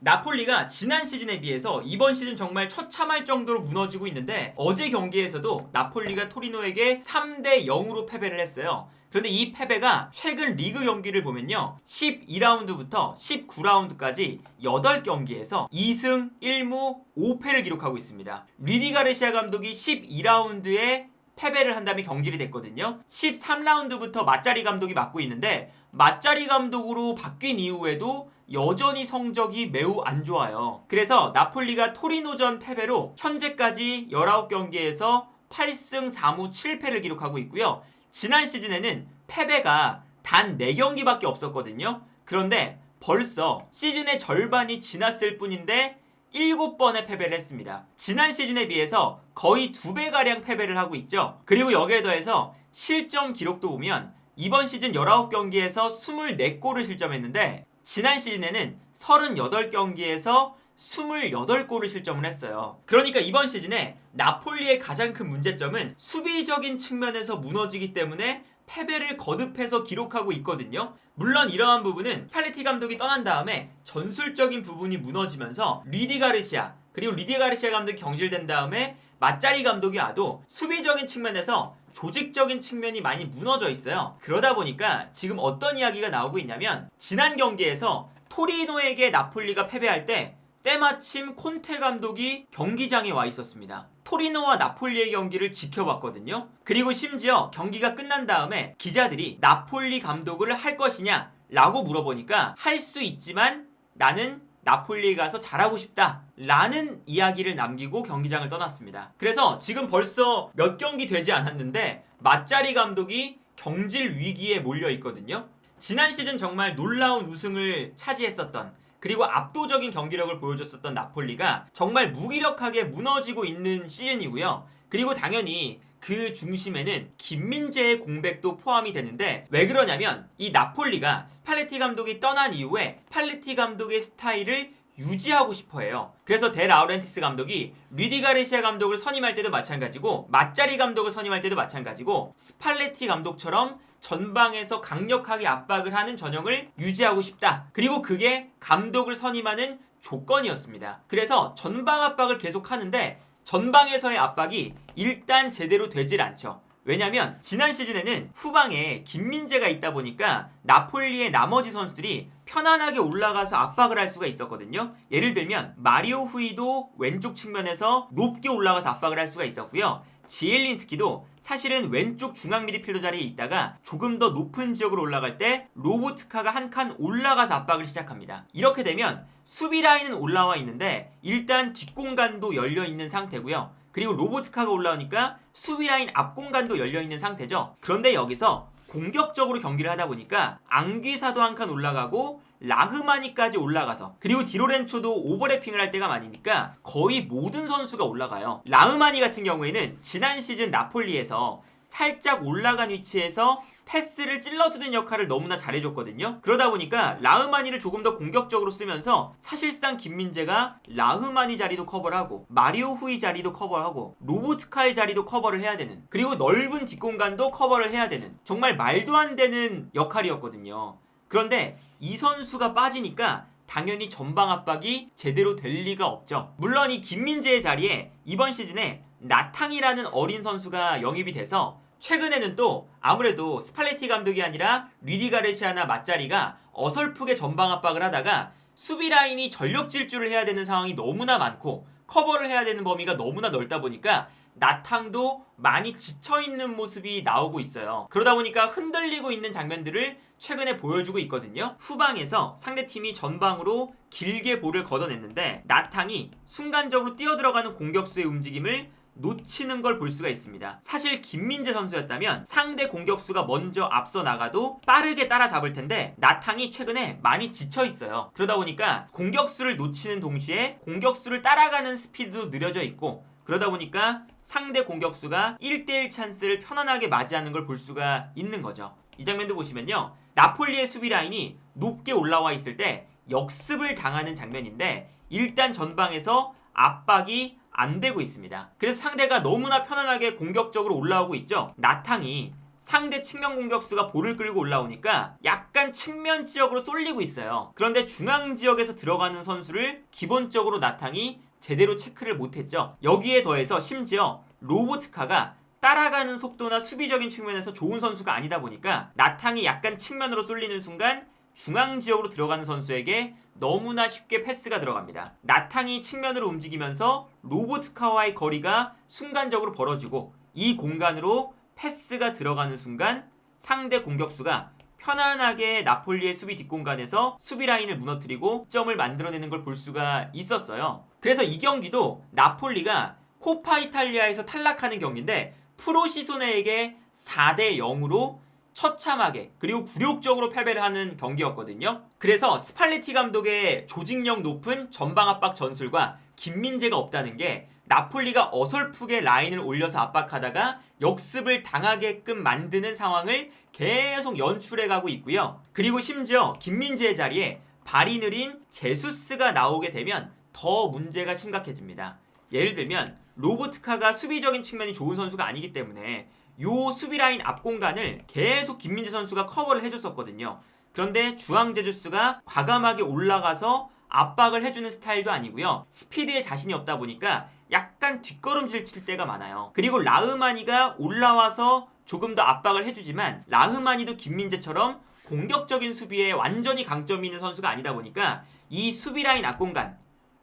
나폴리가 지난 시즌에 비해서 이번 시즌 정말 처참할 정도로 무너지고 있는데 어제 경기에서도 나폴리가 토리노에게 3대 0으로 패배를 했어요. 그런데 이 패배가 최근 리그 경기를 보면요, 12라운드부터 19라운드까지 8경기에서 2승 1무 5패를 기록하고 있습니다. 루디 가르시아 감독이 12라운드에 패배를 한 다음에 경질이 됐거든요. 13라운드부터 마짜리 감독이 맡고 있는데 마짜리 감독으로 바뀐 이후에도 여전히 성적이 매우 안 좋아요. 그래서 나폴리가 토리노전 패배로 현재까지 19경기에서 8승 4무 7패를 기록하고 있고요. 지난 시즌에는 패배가 단 4경기밖에 없었거든요. 그런데 벌써 시즌의 절반이 지났을 뿐인데 7번의 패배를 했습니다. 지난 시즌에 비해서 거의 2배가량 패배를 하고 있죠. 그리고 여기에 더해서 실점 기록도 보면 이번 시즌 19경기에서 24골을 실점했는데 지난 시즌에는 38경기에서 28골을 실점을 했어요. 그러니까 이번 시즌에 나폴리의 가장 큰 문제점은 수비적인 측면에서 무너지기 때문에 패배를 거듭해서 기록하고 있거든요. 물론 이러한 부분은 스팔레티 감독이 떠난 다음에 전술적인 부분이 무너지면서 루디 가르시아, 그리고 루디 가르시아 감독이 경질된 다음에 마짜리 감독이 와도 수비적인 측면에서 조직적인 측면이 많이 무너져 있어요. 그러다 보니까 지금 어떤 이야기가 나오고 있냐면 지난 경기에서 토리노에게 나폴리가 패배할 때 때마침 콘테 감독이 경기장에 와 있었습니다. 토리노와 나폴리의 경기를 지켜봤거든요. 그리고 심지어 경기가 끝난 다음에 기자들이 나폴리 감독을 할 것이냐 라고 물어보니까 할 수 있지만 나는 나폴리에 가서 잘하고 싶다 라는 이야기를 남기고 경기장을 떠났습니다. 그래서 지금 벌써 몇 경기 되지 않았는데 마짜리 감독이 경질 위기에 몰려 있거든요. 지난 시즌 정말 놀라운 우승을 차지했었던, 그리고 압도적인 경기력을 보여줬었던 나폴리가 정말 무기력하게 무너지고 있는 시즌이고요. 그리고 당연히 그 중심에는 김민재의 공백도 포함이 되는데, 왜 그러냐면 이 나폴리가 스팔레티 감독이 떠난 이후에 스팔레티 감독의 스타일을 유지하고 싶어해요. 그래서 데 라우렌티스 감독이 루디 가르시아 감독을 선임할 때도 마찬가지고 마짜리 감독을 선임할 때도 마찬가지고 스팔레티 감독처럼 전방에서 강력하게 압박을 하는 전형을 유지하고 싶다. 그리고 그게 감독을 선임하는 조건이었습니다. 그래서 전방 압박을 계속 하는데 전방에서의 압박이 일단 제대로 되질 않죠. 왜냐면 지난 시즌에는 후방에 김민재가 있다 보니까 나폴리의 나머지 선수들이 편안하게 올라가서 압박을 할 수가 있었거든요. 예를 들면 마리오 후이도 왼쪽 측면에서 높게 올라가서 압박을 할 수가 있었고요. 지엘린스키도 사실은 왼쪽 중앙 미드필더 자리에 있다가 조금 더 높은 지역으로 올라갈 때 로보트카가 한 칸 올라가서 압박을 시작합니다. 이렇게 되면 수비 라인은 올라와 있는데 일단 뒷공간도 열려 있는 상태고요. 그리고 로보트카가 올라오니까 수비 라인 앞 공간도 열려 있는 상태죠. 그런데 여기서 공격적으로 경기를 하다 보니까 앙귀사도 한 칸 올라가고 라흐마니까지 올라가서, 그리고 디로렌초도 오버래핑을 할 때가 많으니까 거의 모든 선수가 올라가요. 라흐마니 같은 경우에는 지난 시즌 나폴리에서 살짝 올라간 위치에서 패스를 찔러주는 역할을 너무나 잘해줬거든요. 그러다 보니까 라흐마니를 조금 더 공격적으로 쓰면서 사실상 김민재가 라흐마니 자리도 커버를 하고 마리오 후이 자리도 커버하고 로보트카의 자리도 커버를 해야 되는, 그리고 넓은 뒷공간도 커버를 해야 되는 정말 말도 안 되는 역할이었거든요. 그런데 이 선수가 빠지니까 당연히 전방 압박이 제대로 될 리가 없죠. 물론 이 김민재의 자리에 이번 시즌에 나탕이라는 어린 선수가 영입이 돼서 최근에는 또 아무래도 스팔레티 감독이 아니라 루디 가르시아나 마짜리가 어설프게 전방 압박을 하다가 수비 라인이 전력 질주를 해야 되는 상황이 너무나 많고 커버를 해야 되는 범위가 너무나 넓다 보니까 나탕도 많이 지쳐있는 모습이 나오고 있어요. 그러다 보니까 흔들리고 있는 장면들을 최근에 보여주고 있거든요. 후방에서 상대팀이 전방으로 길게 볼을 걷어냈는데 나탕이 순간적으로 뛰어들어가는 공격수의 움직임을 놓치는 걸 볼 수가 있습니다. 사실 김민재 선수였다면 상대 공격수가 먼저 앞서 나가도 빠르게 따라잡을 텐데 나탕이 최근에 많이 지쳐 있어요. 그러다 보니까 공격수를 놓치는 동시에 공격수를 따라가는 스피드도 느려져 있고, 그러다 보니까 상대 공격수가 1대1 찬스를 편안하게 맞이하는 걸 볼 수가 있는 거죠. 이 장면도 보시면요, 나폴리의 수비 라인이 높게 올라와 있을 때 역습을 당하는 장면인데 일단 전방에서 압박이 안 되고 있습니다. 그래서 상대가 너무나 편안하게 공격적으로 올라오고 있죠. 나탕이 상대 측면 공격수가 볼을 끌고 올라오니까 약간 측면 지역으로 쏠리고 있어요. 그런데 중앙 지역에서 들어가는 선수를 기본적으로 나탕이 제대로 체크를 못했죠. 여기에 더해서 심지어 로보트카가 따라가는 속도나 수비적인 측면에서 좋은 선수가 아니다 보니까 나탕이 약간 측면으로 쏠리는 순간 중앙 지역으로 들어가는 선수에게 너무나 쉽게 패스가 들어갑니다. 나탕이 측면으로 움직이면서 로보트카와의 거리가 순간적으로 벌어지고 이 공간으로 패스가 들어가는 순간 상대 공격수가 편안하게 나폴리의 수비 뒷공간에서 수비 라인을 무너뜨리고 점을 만들어내는 걸 볼 수가 있었어요. 그래서 이 경기도 나폴리가 코파 이탈리아에서 탈락하는 경기인데 프로시소네에게 4대 0으로 처참하게 그리고 굴욕적으로 패배를 하는 경기였거든요. 그래서 스팔레티 감독의 조직력 높은 전방 압박 전술과 김민재가 없다는 게 나폴리가 어설프게 라인을 올려서 압박하다가 역습을 당하게끔 만드는 상황을 계속 연출해가고 있고요. 그리고 심지어 김민재의 자리에 발이 느린 제수스가 나오게 되면 더 문제가 심각해집니다. 예를 들면 로보트카가 수비적인 측면이 좋은 선수가 아니기 때문에 요 수비 라인 앞 공간을 계속 김민재 선수가 커버를 해줬었거든요. 그런데 주앙 제주스가 과감하게 올라가서 압박을 해주는 스타일도 아니고요. 스피드에 자신이 없다 보니까 약간 뒷걸음질 칠 때가 많아요. 그리고 라흐마니가 올라와서 조금 더 압박을 해주지만 라흐마니도 김민재처럼 공격적인 수비에 완전히 강점이 있는 선수가 아니다 보니까 이 수비 라인 앞 공간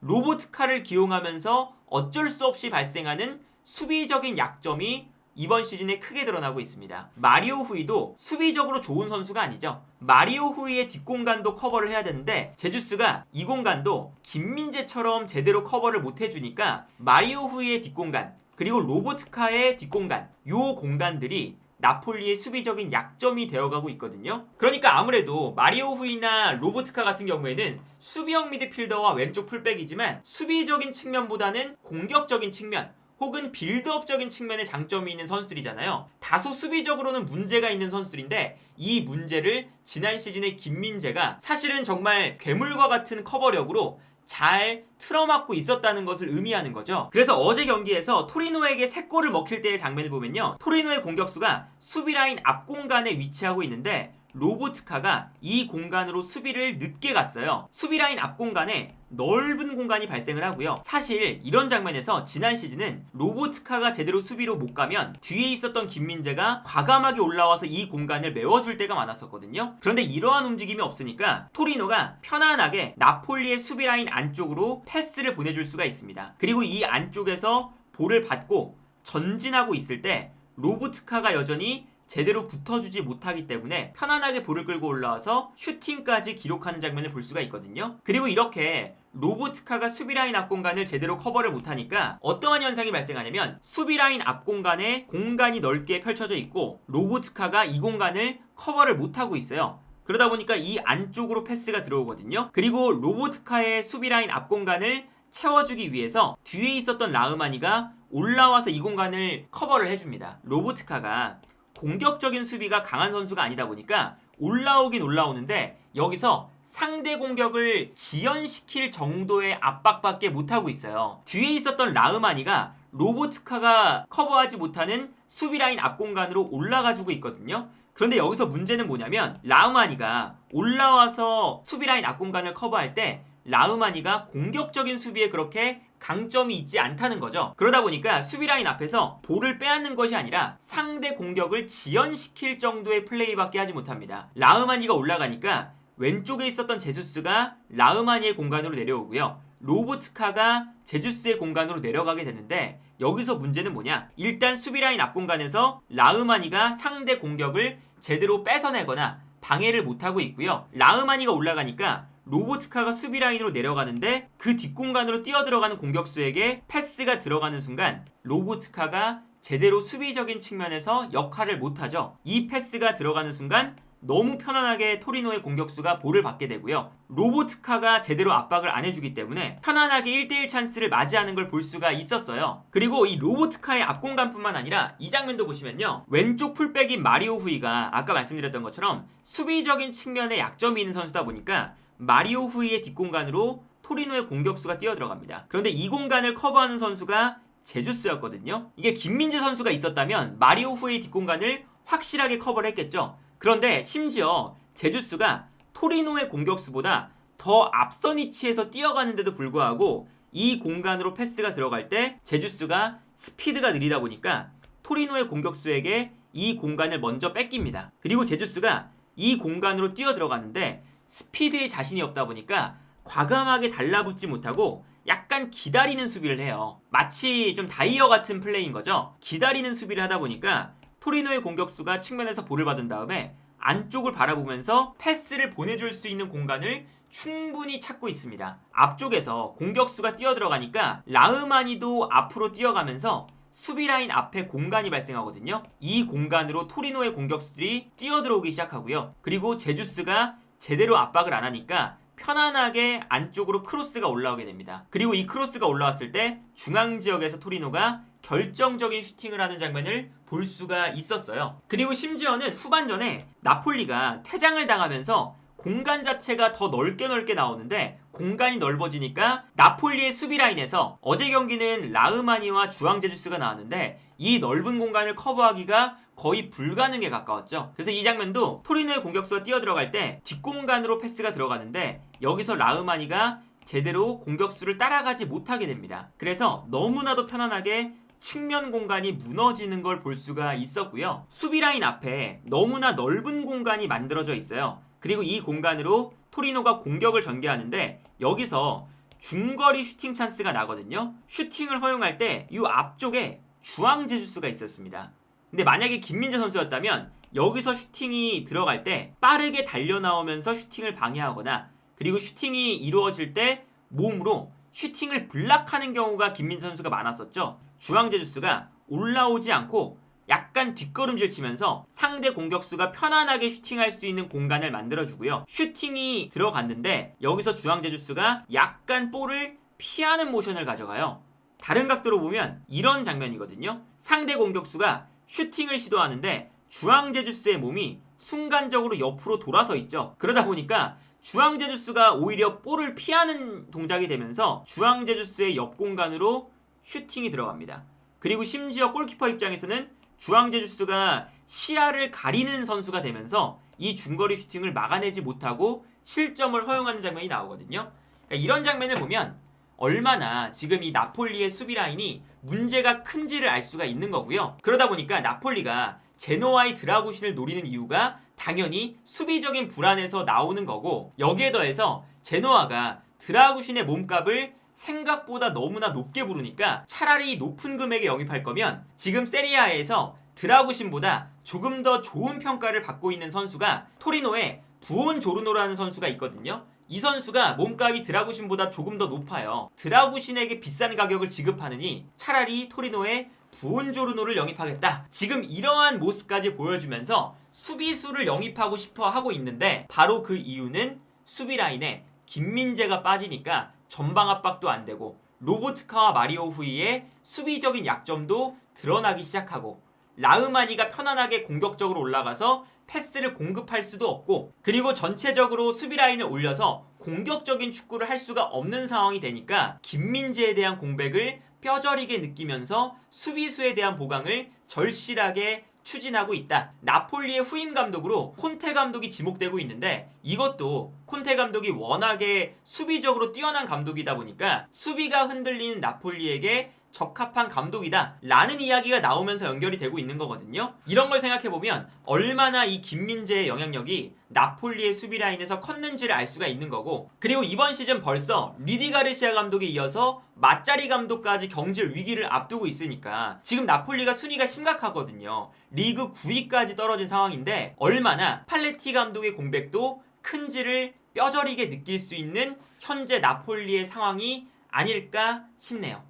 로보트카를 기용하면서 어쩔 수 없이 발생하는 수비적인 약점이 이번 시즌에 크게 드러나고 있습니다. 마리오 후이도 수비적으로 좋은 선수가 아니죠. 마리오 후이의 뒷공간도 커버를 해야 되는데 제주스가 이 공간도 김민재처럼 제대로 커버를 못 해주니까 마리오 후이의 뒷공간 그리고 로보트카의 뒷공간 요 공간들이 나폴리의 수비적인 약점이 되어가고 있거든요. 그러니까 아무래도 마리오 후이나 로보트카 같은 경우에는 수비형 미드필더와 왼쪽 풀백이지만 수비적인 측면보다는 공격적인 측면 혹은 빌드업적인 측면에 장점이 있는 선수들이잖아요. 다소 수비적으로는 문제가 있는 선수들인데 이 문제를 지난 시즌의 김민재가 사실은 정말 괴물과 같은 커버력으로 잘 틀어막고 있었다는 것을 의미하는 거죠. 그래서 어제 경기에서 토리노에게 3골을 먹힐 때의 장면을 보면요. 토리노의 공격수가 수비라인 앞 공간에 위치하고 있는데 로보트카가 이 공간으로 수비를 늦게 갔어요. 수비라인 앞 공간에 넓은 공간이 발생을 하고요. 사실 이런 장면에서 지난 시즌은 로보트카가 제대로 수비로 못 가면 뒤에 있었던 김민재가 과감하게 올라와서 이 공간을 메워줄 때가 많았었거든요. 그런데 이러한 움직임이 없으니까 토리노가 편안하게 나폴리의 수비라인 안쪽으로 패스를 보내줄 수가 있습니다. 그리고 이 안쪽에서 볼을 받고 전진하고 있을 때 로보트카가 여전히 제대로 붙어주지 못하기 때문에 편안하게 볼을 끌고 올라와서 슈팅까지 기록하는 장면을 볼 수가 있거든요. 그리고 이렇게 로보트카가 수비라인 앞 공간을 제대로 커버를 못하니까 어떠한 현상이 발생하냐면 수비라인 앞 공간에 공간이 넓게 펼쳐져 있고 로보트카가 이 공간을 커버를 못하고 있어요. 그러다 보니까 이 안쪽으로 패스가 들어오거든요. 그리고 로보트카의 수비라인 앞 공간을 채워주기 위해서 뒤에 있었던 라흐마니가 올라와서 이 공간을 커버를 해줍니다. 로보트카가 공격적인 수비가 강한 선수가 아니다 보니까 올라오긴 올라오는데 여기서 상대 공격을 지연시킬 정도의 압박밖에 못하고 있어요. 뒤에 있었던 라흐마니가 로보트카가 커버하지 못하는 수비라인 앞 공간으로 올라가주고 있거든요. 그런데 여기서 문제는 뭐냐면 라흐마니가 올라와서 수비라인 앞 공간을 커버할 때 라흐마니가 공격적인 수비에 그렇게 강점이 있지 않다는 거죠. 그러다 보니까 수비라인 앞에서 볼을 빼앗는 것이 아니라 상대 공격을 지연시킬 정도의 플레이밖에 하지 못합니다. 라흐마니가 올라가니까 왼쪽에 있었던 제수스가 라흐마니의 공간으로 내려오고요. 로보트카가 제주스의 공간으로 내려가게 되는데 여기서 문제는 뭐냐? 일단 수비라인 앞 공간에서 라흐마니가 상대 공격을 제대로 뺏어내거나 방해를 못하고 있고요. 라흐마니가 올라가니까 로보트카가 수비라인으로 내려가는데 그 뒷공간으로 뛰어들어가는 공격수에게 패스가 들어가는 순간 로보트카가 제대로 수비적인 측면에서 역할을 못하죠. 이 패스가 들어가는 순간 너무 편안하게 토리노의 공격수가 볼을 받게 되고요. 로보트카가 제대로 압박을 안 해주기 때문에 편안하게 1대1 찬스를 맞이하는 걸 볼 수가 있었어요. 그리고 이 로보트카의 앞공간뿐만 아니라 이 장면도 보시면요. 왼쪽 풀백인 마리오 후이가 아까 말씀드렸던 것처럼 수비적인 측면에 약점이 있는 선수다 보니까 마리오 후이의 뒷공간으로 토리노의 공격수가 뛰어들어갑니다. 그런데 이 공간을 커버하는 선수가 제주스였거든요. 이게 김민재 선수가 있었다면 마리오 후이의 뒷공간을 확실하게 커버를 했겠죠. 그런데 심지어 제주스가 토리노의 공격수보다 더 앞선 위치에서 뛰어가는데도 불구하고 이 공간으로 패스가 들어갈 때 제주스가 스피드가 느리다 보니까 토리노의 공격수에게 이 공간을 먼저 뺏깁니다. 그리고 제주스가 이 공간으로 뛰어 들어가는데 스피드에 자신이 없다 보니까 과감하게 달라붙지 못하고 약간 기다리는 수비를 해요. 마치 좀 다이어 같은 플레이인 거죠. 기다리는 수비를 하다 보니까 토리노의 공격수가 측면에서 볼을 받은 다음에 안쪽을 바라보면서 패스를 보내줄 수 있는 공간을 충분히 찾고 있습니다. 앞쪽에서 공격수가 뛰어들어가니까 라흐마니도 앞으로 뛰어가면서 수비 라인 앞에 공간이 발생하거든요. 이 공간으로 토리노의 공격수들이 뛰어들어오기 시작하고요. 그리고 제주스가 제대로 압박을 안 하니까 편안하게 안쪽으로 크로스가 올라오게 됩니다. 그리고 이 크로스가 올라왔을 때 중앙 지역에서 토리노가 결정적인 슈팅을 하는 장면을 볼 수가 있었어요. 그리고 심지어는 후반전에 나폴리가 퇴장을 당하면서 공간 자체가 더 넓게 나오는데 공간이 넓어지니까 나폴리의 수비 라인에서 어제 경기는 라흐마니와 주앙 제주스가 나왔는데 이 넓은 공간을 커버하기가 거의 불가능에 가까웠죠. 그래서 이 장면도 토리노의 공격수가 뛰어들어갈 때 뒷공간으로 패스가 들어가는데 여기서 라흐마니가 제대로 공격수를 따라가지 못하게 됩니다. 그래서 너무나도 편안하게 측면 공간이 무너지는 걸 볼 수가 있었고요. 수비 라인 앞에 너무나 넓은 공간이 만들어져 있어요. 그리고 이 공간으로 토리노가 공격을 전개하는데 여기서 중거리 슈팅 찬스가 나거든요. 슈팅을 허용할 때 이 앞쪽에 주앙 제주스가 있었습니다. 근데 만약에 김민재 선수였다면 여기서 슈팅이 들어갈 때 빠르게 달려나오면서 슈팅을 방해하거나 그리고 슈팅이 이루어질 때 몸으로 슈팅을 블락하는 경우가 김민재 선수가 많았었죠. 주앙 제주스가 올라오지 않고 약간 뒷걸음질 치면서 상대 공격수가 편안하게 슈팅할 수 있는 공간을 만들어주고요. 슈팅이 들어갔는데 여기서 주앙 제주스가 약간 볼을 피하는 모션을 가져가요. 다른 각도로 보면 이런 장면이거든요. 상대 공격수가 슈팅을 시도하는데 주앙 제주스의 몸이 순간적으로 옆으로 돌아서 있죠. 그러다 보니까 주앙 제주스가 오히려 볼을 피하는 동작이 되면서 주앙 제주스의 옆 공간으로 슈팅이 들어갑니다. 그리고 심지어 골키퍼 입장에서는 주앙 제주스가 시야를 가리는 선수가 되면서 이 중거리 슈팅을 막아내지 못하고 실점을 허용하는 장면이 나오거든요. 그러니까 이런 장면을 보면 얼마나 지금 이 나폴리의 수비 라인이 문제가 큰지를 알 수가 있는 거고요. 그러다 보니까 나폴리가 제노아의 드라구신을 노리는 이유가 당연히 수비적인 불안에서 나오는 거고 여기에 더해서 제노아가 드라구신의 몸값을 생각보다 너무나 높게 부르니까 차라리 높은 금액에 영입할 거면 지금 세리아에서 드라구신보다 조금 더 좋은 평가를 받고 있는 선수가 토리노의 부온조르노라는 선수가 있거든요. 이 선수가 몸값이 드라구신보다 조금 더 높아요. 드라구신에게 비싼 가격을 지급하느니 차라리 토리노의 부온조르노를 영입하겠다. 지금 이러한 모습까지 보여주면서 수비수를 영입하고 싶어 하고 있는데 바로 그 이유는 수비 라인에 김민재가 빠지니까 전방 압박도 안 되고 로보트카와 마리오 후이의 수비적인 약점도 드러나기 시작하고 라흐마니가 편안하게 공격적으로 올라가서 패스를 공급할 수도 없고 그리고 전체적으로 수비 라인을 올려서 공격적인 축구를 할 수가 없는 상황이 되니까 김민재에 대한 공백을 뼈저리게 느끼면서 수비수에 대한 보강을 절실하게 추진하고 있다. 나폴리의 후임 감독으로 콘테 감독이 지목되고 있는데 이것도 콘테 감독이 워낙에 수비적으로 뛰어난 감독이다 보니까 수비가 흔들리는 나폴리에게 적합한 감독이다 라는 이야기가 나오면서 연결이 되고 있는 거거든요. 이런 걸 생각해보면 얼마나 이 김민재의 영향력이 나폴리의 수비 라인에서 컸는지를 알 수가 있는 거고 그리고 이번 시즌 벌써 리디 가르시아 감독에 이어서 마짜리 감독까지 경질 위기를 앞두고 있으니까 지금 나폴리가 순위가 심각하거든요. 리그 9위까지 떨어진 상황인데 얼마나 팔레티 감독의 공백도 큰지를 뼈저리게 느낄 수 있는 현재 나폴리의 상황이 아닐까 싶네요.